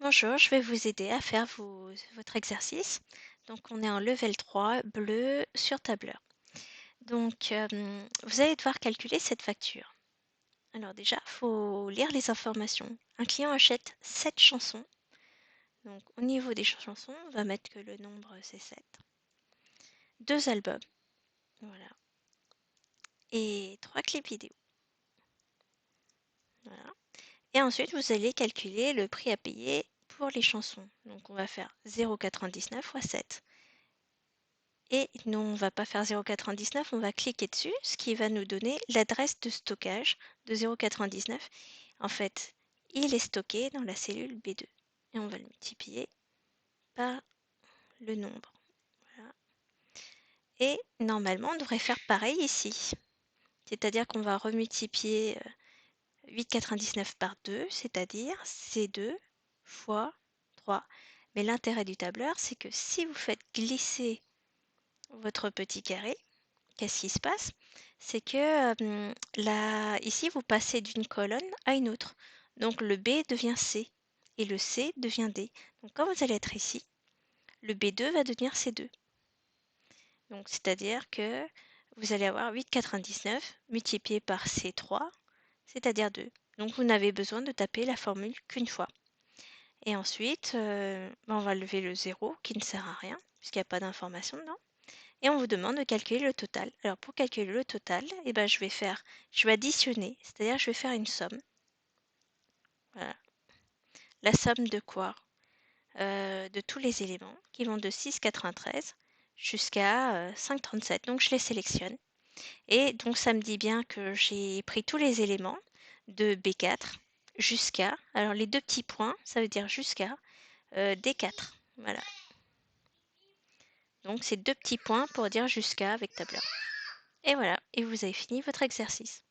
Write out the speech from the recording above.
Bonjour, je vais vous aider à faire votre exercice. Donc, on est en level 3, bleu sur tableur. Donc, vous allez devoir calculer cette facture. Alors déjà, il faut lire les informations. Un client achète 7 chansons. Donc, au niveau des chansons, on va mettre que le nombre, c'est 7. 2 albums, voilà. Et 3 clips vidéo, voilà. Et ensuite, vous allez calculer le prix à payer pour les chansons. Donc, on va faire 0,99 fois 7. Et nous, on ne va pas faire 0,99, on va cliquer dessus, ce qui va nous donner l'adresse de stockage de 0,99. En fait, il est stocké dans la cellule B2. Et on va le multiplier par le nombre. Voilà. Et normalement, on devrait faire pareil ici. C'est-à-dire qu'on va remultiplier 8,99 par 2, c'est-à-dire C2 fois 3. Mais l'intérêt du tableur, c'est que si vous faites glisser votre petit carré, qu'est-ce qui se passe? C'est que ici, vous passez d'une colonne à une autre. Donc le B devient C et le C devient D. Donc quand vous allez être ici, le B2 va devenir C2. Donc c'est-à-dire que vous allez avoir 8,99 multiplié par C3, c'est-à-dire 2. Donc vous n'avez besoin de taper la formule qu'une fois. Et ensuite, on va lever le 0 qui ne sert à rien puisqu'il n'y a pas d'information dedans. Et on vous demande de calculer le total. Alors pour calculer le total, eh ben, je vais additionner, c'est-à-dire je vais faire une somme. Voilà. La somme de quoi? De tous les éléments qui vont de 6,93 jusqu'à 5,37. Donc je les sélectionne. Et donc ça me dit bien que j'ai pris tous les éléments de B4 jusqu'à, alors les deux petits points, ça veut dire jusqu'à D4. Voilà. Donc c'est deux petits points pour dire jusqu'à avec tableur. Et voilà, et vous avez fini votre exercice.